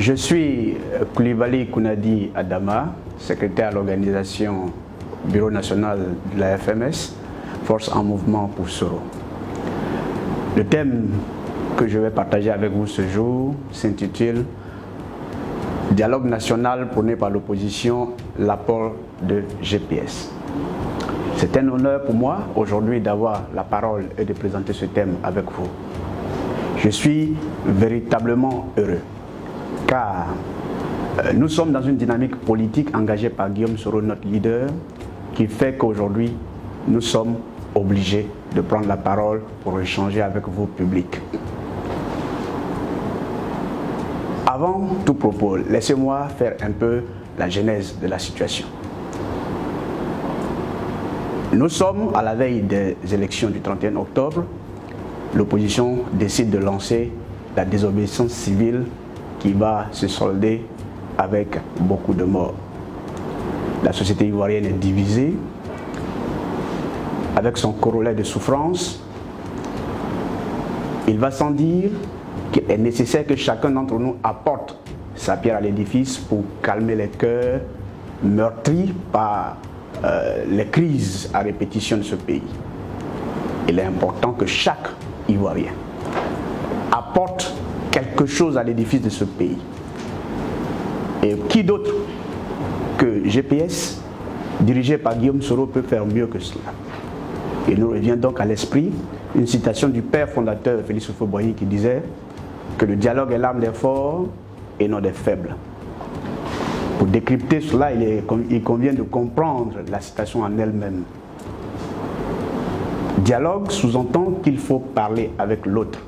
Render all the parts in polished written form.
Je suis Koulibaly Kounadi Adama, secrétaire à l'organisation Bureau national de la FMS, Force en mouvement pour Soro. Le thème que je vais partager avec vous ce jour s'intitule Dialogue national prôné par l'opposition, l'apport de GPS. C'est un honneur pour moi aujourd'hui d'avoir la parole et de présenter ce thème avec vous. Je suis véritablement heureux car nous sommes dans une dynamique politique engagée par Guillaume Soro, notre leader, qui fait qu'aujourd'hui nous sommes obligés de prendre la parole pour échanger avec vous, public. Avant tout propos, laissez-moi faire un peu la genèse de la situation. Nous sommes à la veille des élections du 31 octobre. L'opposition décide de lancer la désobéissance civile qui va se solder avec beaucoup de morts. La société ivoirienne est divisée, avec son corollaire de souffrance. Il va sans dire qu'il est nécessaire que chacun d'entre nous apporte sa pierre à l'édifice pour calmer les cœurs meurtris par les crises à répétition de ce pays. Il est important que chaque Ivoirien apporte quelque chose à l'édifice de ce pays. Et qui d'autre que GPS, dirigé par Guillaume Soro, peut faire mieux que cela? Il nous revient donc à l'esprit une citation du père fondateur Félix Houphouët-Boigny qui disait que le dialogue est l'arme des forts et non des faibles. Pour décrypter cela, il convient de comprendre la citation en elle-même. Dialogue sous-entend qu'il faut parler avec l'autre,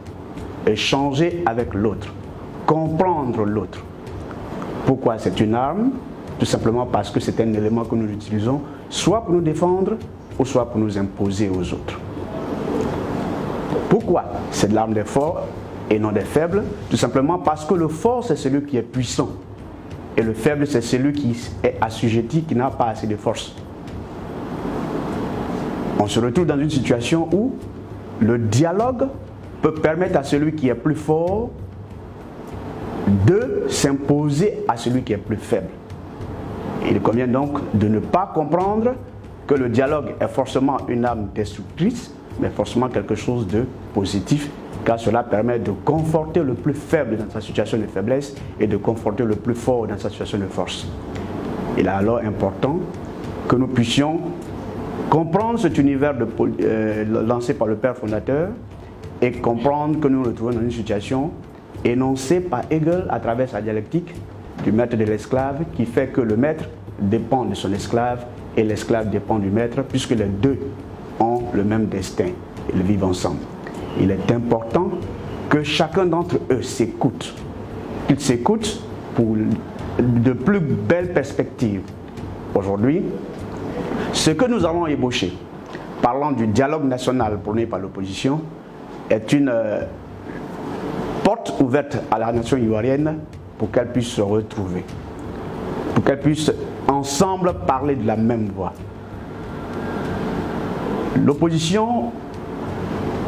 échanger avec l'autre, comprendre l'autre. Pourquoi c'est une arme? Tout simplement parce que c'est un élément que nous utilisons soit pour nous défendre ou soit pour nous imposer aux autres. Pourquoi c'est de l'arme des forts et non des faibles? Tout simplement parce que le fort, c'est celui qui est puissant. Et le faible, c'est celui qui est assujetti, qui n'a pas assez de force. On se retrouve dans une situation où le dialogue peut permettre à celui qui est plus fort de s'imposer à celui qui est plus faible. Il convient donc de ne pas comprendre que le dialogue est forcément une arme destructrice, mais forcément quelque chose de positif, car cela permet de conforter le plus faible dans sa situation de faiblesse et de conforter le plus fort dans sa situation de force. Il est alors important que nous puissions comprendre cet univers lancé par le père fondateur et comprendre que nous nous retrouvons dans une situation énoncée par Hegel à travers sa dialectique du maître et de l'esclave, qui fait que le maître dépend de son esclave et l'esclave dépend du maître, puisque les deux ont le même destin, ils vivent ensemble. Il est important que chacun d'entre eux s'écoute, qu'ils s'écoutent pour de plus belles perspectives. Aujourd'hui, ce que nous allons ébaucher, parlant du dialogue national prôné par l'opposition, est une porte ouverte à la nation ivoirienne pour qu'elle puisse se retrouver, pour qu'elle puisse ensemble parler de la même voix. L'opposition,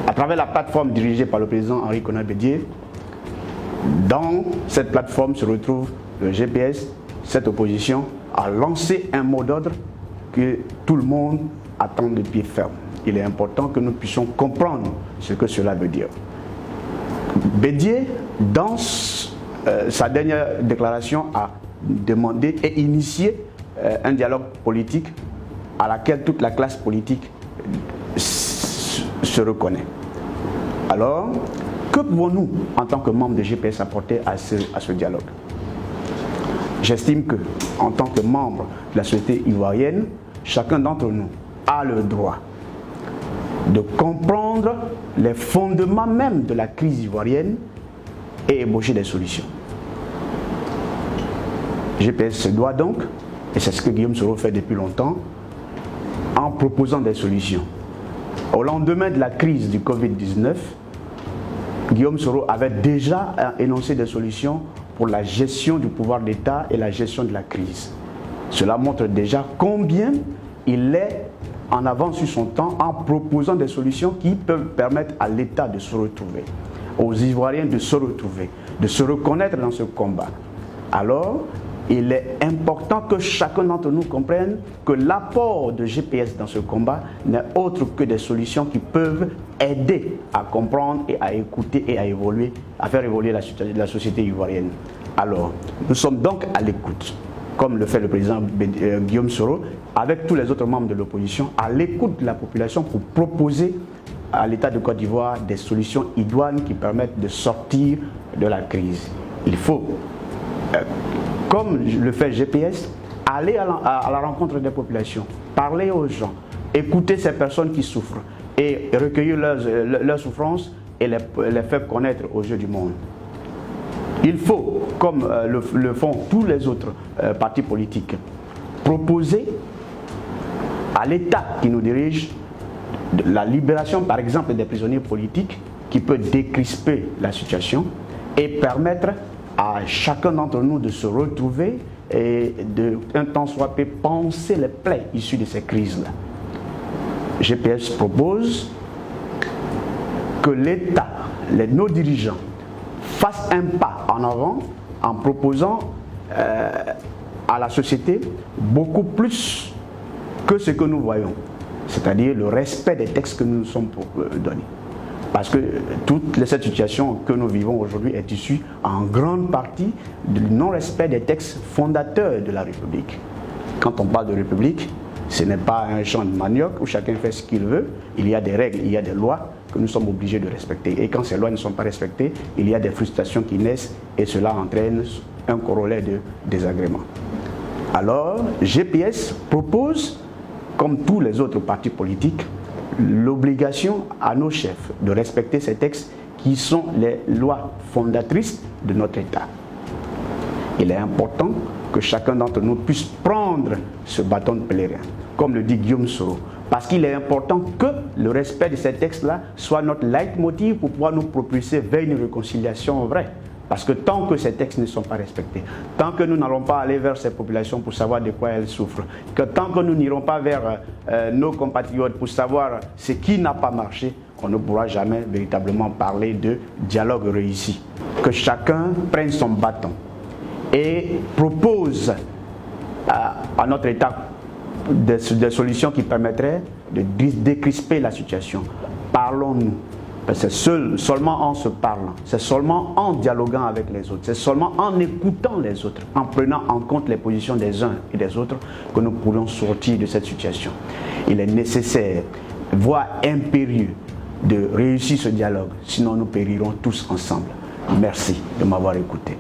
à travers la plateforme dirigée par le président Henri Konan Bédié, dans cette plateforme se retrouve le GPS. Cette opposition a lancé un mot d'ordre que tout le monde attend de pied ferme. Il est important que nous puissions comprendre ce que cela veut dire. Bédié, dans sa dernière déclaration, a demandé et initié un dialogue politique à laquelle toute la classe politique se reconnaît. Alors, que pouvons-nous, en tant que membres de GPS, apporter à ce dialogue? J'estime que, en tant que membre de la société ivoirienne, chacun d'entre nous a le droit de comprendre les fondements même de la crise ivoirienne et ébaucher des solutions. GPS se doit donc, et c'est ce que Guillaume Soro fait depuis longtemps, en proposant des solutions. Au lendemain de la crise du Covid-19, Guillaume Soro avait déjà énoncé des solutions pour la gestion du pouvoir d'État et la gestion de la crise. Cela montre déjà combien il est en avance sur son temps en proposant des solutions qui peuvent permettre à l'État de se retrouver, aux Ivoiriens de se retrouver, de se reconnaître dans ce combat. alors il est important que chacun d'entre nous comprenne que l'apport de GPS dans ce combat n'est autre que des solutions qui peuvent aider à comprendre et à écouter et à évoluer, à faire évoluer la société ivoirienne. Alors, nous sommes donc à l'écoute, comme le fait le président Guillaume Soro, avec tous les autres membres de l'opposition, à l'écoute de la population pour proposer à l'État de Côte d'Ivoire des solutions idoines qui permettent de sortir de la crise. Il faut, comme le fait GPS, aller à la rencontre des populations, parler aux gens, écouter ces personnes qui souffrent et recueillir leurs souffrances et les faire connaître aux yeux du monde. Il faut, comme le font tous les autres partis politiques, proposer à l'État qui nous dirige la libération, par exemple, des prisonniers politiques qui peut décrisper la situation et permettre à chacun d'entre nous de se retrouver et un temps soit peu penser les plaies issues de ces crises-là. GPS propose que l'État, nos dirigeants, fassent un pas en avant en proposant à la société beaucoup plus que ce que nous voyons, c'est-à-dire le respect des textes que nous nous sommes donnés. Parce que toute cette situation que nous vivons aujourd'hui est issue en grande partie du non-respect des textes fondateurs de la République. Quand on parle de République, ce n'est pas un champ de manioc où chacun fait ce qu'il veut. Il y a des règles, il y a des lois que nous sommes obligés de respecter. Et quand ces lois ne sont pas respectées, il y a des frustrations qui naissent et cela entraîne un corollaire de désagrément. Alors, GPS propose, comme tous les autres partis politiques, l'obligation à nos chefs de respecter ces textes qui sont les lois fondatrices de notre État. Il est important que chacun d'entre nous puisse prendre ce bâton de pèlerin, comme le dit Guillaume Soro, parce qu'il est important que le respect de ces textes-là soit notre leitmotiv pour pouvoir nous propulser vers une réconciliation vraie. Parce que tant que ces textes ne sont pas respectés, tant que nous n'allons pas aller vers ces populations pour savoir de quoi elles souffrent, que tant que nous n'irons pas vers nos compatriotes pour savoir ce qui n'a pas marché, on ne pourra jamais véritablement parler de dialogue réussi. Que chacun prenne son bâton et propose à notre État des solutions qui permettraient de décrisper la situation. Parlons-nous. C'est seulement en se parlant, c'est seulement en dialoguant avec les autres, c'est seulement en écoutant les autres, en prenant en compte les positions des uns et des autres que nous pourrons sortir de cette situation. Il est nécessaire, voire impérieux, de réussir ce dialogue, sinon nous périrons tous ensemble. Merci de m'avoir écouté.